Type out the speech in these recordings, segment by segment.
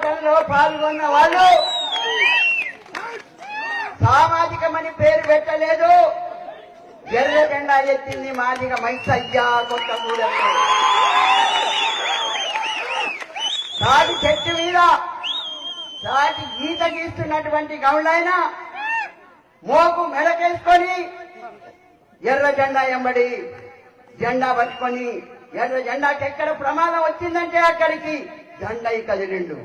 పోరాటంలో పాల్గొన్న వాళ్ళు సామాజికమని పేరు పెట్టలేదు. ఎర్ర జెండా ఎత్తింది మాదిగ మైసయ్య కొత్తగూడెంలో. తాటి చెట్టు మీద తాటి గీత గీస్తున్నటువంటి గౌళ్ళైన మోకు మెడకేసుకొని ఎర్ర జెండా ఎంబడి జెండా పట్టుకొని ఎర్ర జెండాకి ఎక్కడ ప్రమాదం వచ్చిందంటే అక్కడికి జెండా కదిలిండు.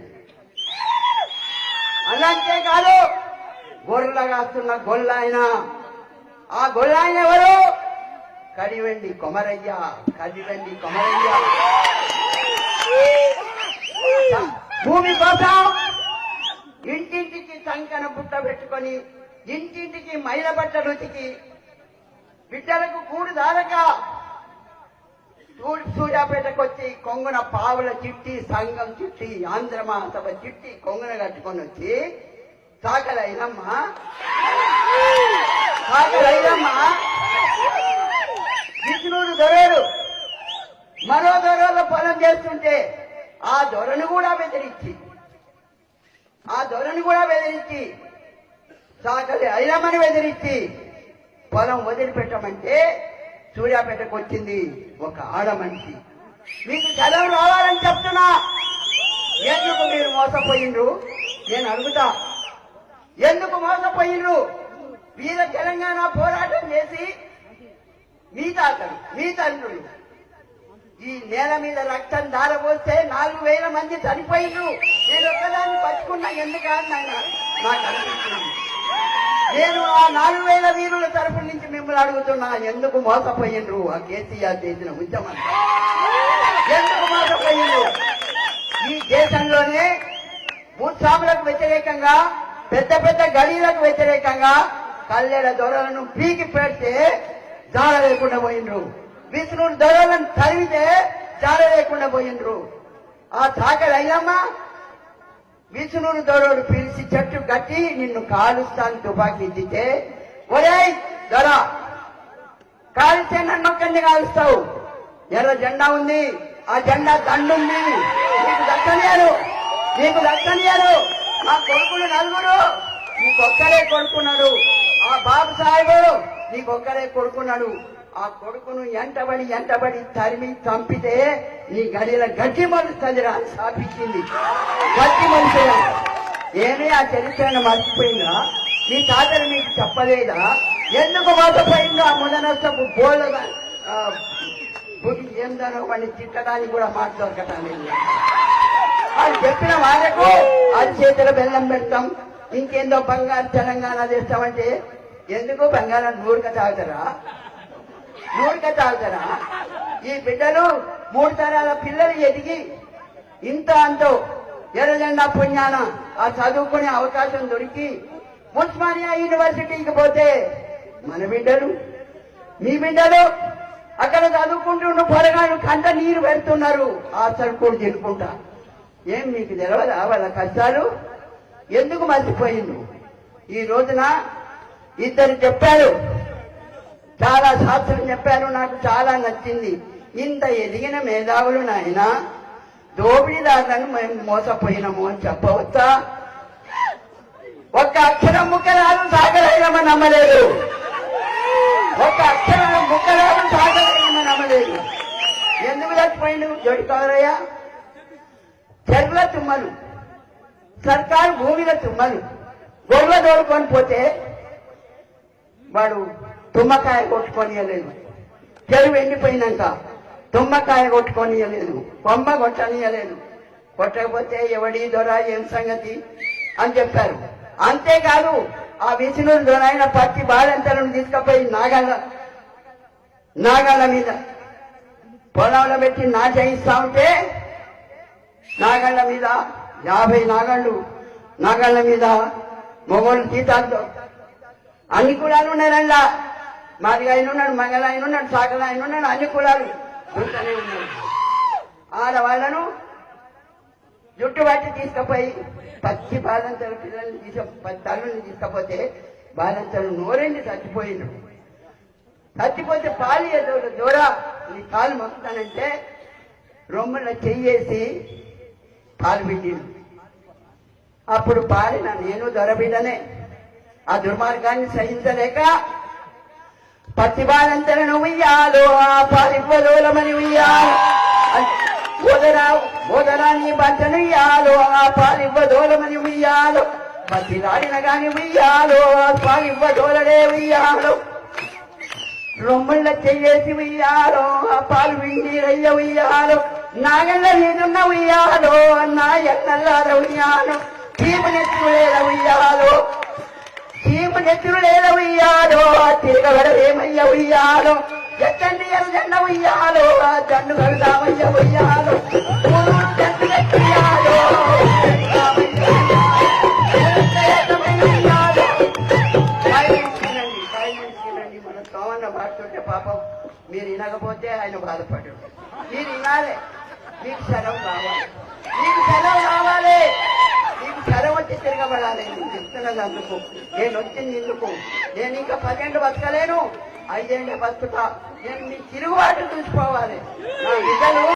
అలాంటే కాదు, గొర్రెల కాస్తున్న గొల్లాయన. ఆ గొల్లాయన ఎవరు? కడివెండి కొమరయ్య. కడివెండి కొమరయ్య భూమి కోసం ఇంటింటికి సంకన బుట్ట పెట్టుకొని ఇంటింటికి మైల బట్టలు ఉతికి బిడ్డలకు కూడు దారక సూర్యాపేటకు వచ్చి కొంగున పావుల చిట్టి, సంఘం చిట్టి, ఆంధ్ర మహాసభ చిట్టి కొంగున కట్టుకొని వచ్చి సాకలైనమ్మ విష్ణుడు దొరడు మరో దొరలో పొలం చేస్తుంటే ఆ దొరను కూడా బెదిరించి సాకలి ఐలమ్మని బెదిరించి పొలం వదిలిపెట్టమంటే సూర్యాపేటకు వచ్చింది ఒక ఆడ మనిషి. మీకు సెలవు రావాలని చెప్తున్నా. ఎందుకు మీరు మోసపోయిండ్రు? నేను అడుగుతా, ఎందుకు మోసపోయిండ్రు? వీర తెలంగాణ పోరాటం చేసి మీ తాతలు, మీ తండ్రులు ఈ నేల మీద రక్తం దారపోస్తే 4,000 మంది చనిపోయిండ్రు. నేను ఒక్కదాన్ని పట్టుకున్నా. ఎందుకని ఆయన నాకు అనిపిస్తుంది. నేను ఆ 4,000 వీరుల తరపు నుంచి మిమ్మల్ని అడుగుతున్నా, ఎందుకు మోసపోయిండ్రు? ఆ కేసీఆర్ చేసిన ఉద్యమం ఎందుకు మోసపోయిండ్రు? ఈ దేశంలోనే భూస్వాములకు వ్యతిరేకంగా, పెద్ద పెద్ద గలీలకు వ్యతిరేకంగా కల్లెడ దొరలను పీకి పెడితే జాడ లేకుండా పోయిండ్రు. విష్ణుడు దొరలను తరిమితే జాడ లేకుండా పోయిండ్రు. ఆ చాకలి అయ్యమ్మ విష్ణుడు దొరడు పిలిచి చెట్టు కట్టి నిన్ను కాలుస్తాను తుపాకీ ఇద్దితే, ఒరేయ్ దొర కాలిస్తే నన్ను ఒక్కడిని కాలుస్తావు. ఎర్ర జెండా ఉంది, ఆ జెండా దండుంది, నీకు దక్కనియారు. మా కొడుకులు 4, నీకొక్కరే కొడుకున్నాడు. ఆ బాబు సాహెబు నీకొక్కరే కొడుకున్నాడు. ఆ కొడుకును ఎంటబడి తరిమి చంపితే నీ గడిల గట్టి మలుస్తుందిరా సాపించింది. గట్టి మనిషి ఏమీ ఆ చరిత్రను మర్చిపోయిందా? మీ తాతలు మీకు చెప్పలేదా? ఎందుకు మోసపోయిందో ఆ ముదనష్టపు బోళ్ళగా ఏందనో వాడిని తిట్టడానికి కూడా మాట దొరకటం లేదు. వాళ్ళు చెప్పిన వాళ్ళకు అది చేతిలో బెల్లం పెడతాం, ఇంకేందో బంగారు తెలంగాణ చేస్తామంటే ఎందుకు బంగారం నూరుక తాగుతారా? ఈ బిడ్డలు 3 తరాల పిల్లలు ఎదిగి ఇంత అంతో ఎర్ర జెండా పుణ్యాన ఆ చదువుకునే అవకాశం దొరికి ఉస్మానియా యూనివర్సిటీకి పోతే మన బిడ్డలు, మీ బిడ్డలు అక్కడ చదువుకుంటుండే పొరగాళ్ళు కంట నీరు పెడుతున్నారు. ఆ సరుకుడు తినుకుంటా. ఏం మీకు తెలియదా వాళ్ళ కష్టాలు? ఎందుకు మర్చిపోయిండు? ఈ రోజున ఇద్దరు చెప్పారు, చాలా శాస్త్రం చెప్పారు, నాకు చాలా నచ్చింది. ఇంత ఎదిగిన మేధావులు నాయన దోపిడీదారులను మేము మోసపోయినాము అని చెప్పవచ్చా? ఒక్క అక్షరం ముక్కరాలు సాగలేమని నమ్మలేదు. ఎందుకు చచ్చిపోయిండు? జోడి కాదరయ్యా. చెరువుల తుమ్మలు, సర్కారు భూమిల తుమ్మలు గొర్రెల దోడుకొని పోతే వాడు తుమ్మకాయ కొట్టుకొనియలేదు. చెరువు ఎండిపోయినాక తుమ్మకాయ కొట్టుకొనియలేదు, కొమ్మ కొట్టనియలేదు. కొట్టకపోతే ఎవడి దొర ఏం సంగతి అని చెప్పారు. అంతేకాదు ఆ విష్ణుడు దొరైన పచ్చి బాలంతలను తీసుకుపోయి నాగాల మీద పొలంలో పెట్టి చేయిస్తా ఉంటే నాగాళ్ల మీద 50 నాగాళ్ల మీద మొగోళ్ళు జీతాలతో అన్ని కులాలు ఉన్నారల్లా. మాదిగా ఆయన ఉన్నాడు, మంగళ ఆయన ఉన్నాడు, సాగల ఆయన ఉన్నాడు, అన్ని కులాలు చూస్తూనే ఉన్నాడు. ఆడవాళ్లను జుట్టు పట్టి తీసుకుపోయి పచ్చి బాలంతలు పిల్లల్ని 10 తల్లుల్ని తీసుకపోతే బాలంతలు నోరెండి చచ్చిపోయిండు. చచ్చిపోతే పాలు దూరా నీ కాలు మొక్కుతానంటే రొమ్ముల చెయ్యేసి పాలు పిండిండు. అప్పుడు పాడిన నేను దొరబిడనే ఆ దుర్మార్గాన్ని సహించలేక పత్తిబాలంతలను ఉయ్యాలో ఆ పాలివ్వలోలమని ఉయ్యాలో ఓదరా నీ బట్టను ఇయ్యాలో ఆ పాలివ్వదోలమని ఉయ్యాలో పత్తిలాడిన గాని ఉయ్యాలో ఆ పాలివ్వదోలనే ఉయ్యాలో రొమ్ముళ్ళ చెయ్యేసి ఉయ్యాలో ఆ పాలు విండిరయ్య ఉయ్యాలో నాగళ్ళ నీదున్న ఉయ్యాలో నా ఎన్నల్లార ఉయ్యాలో చీమనెత్తులేల ఉయ్యాలో చీమనెత్తులేల ఉయ్యాలో తిరగబడవేమయ్య ఉయ్యాలో ఎత్తండి ఎర్రజెండ ఉయ్యాలో ఆ జన్ను కడదామయ్య ఉయ్యాలో జన్ను మన సోమన్న పాడుతుంటే పాపం మీరు వినకపోతే ఆయన బాధపడు. మీరు వినాలి, మీకు సెలవు కావాలి, మీకు సెలవు కావాలి, మీకు సెలవు వచ్చి తిరగబడాలి. నేను చెప్తున్నది అందుకు, నేను వచ్చింది ఎందుకు. నేను ఇంకా 10 ఏళ్ళు బతకలేను, 5 ఏళ్ళు బతుకుతా. నేను మీ తిరుగుబాటు చూసుకోవాలి. నా బిడ్డలు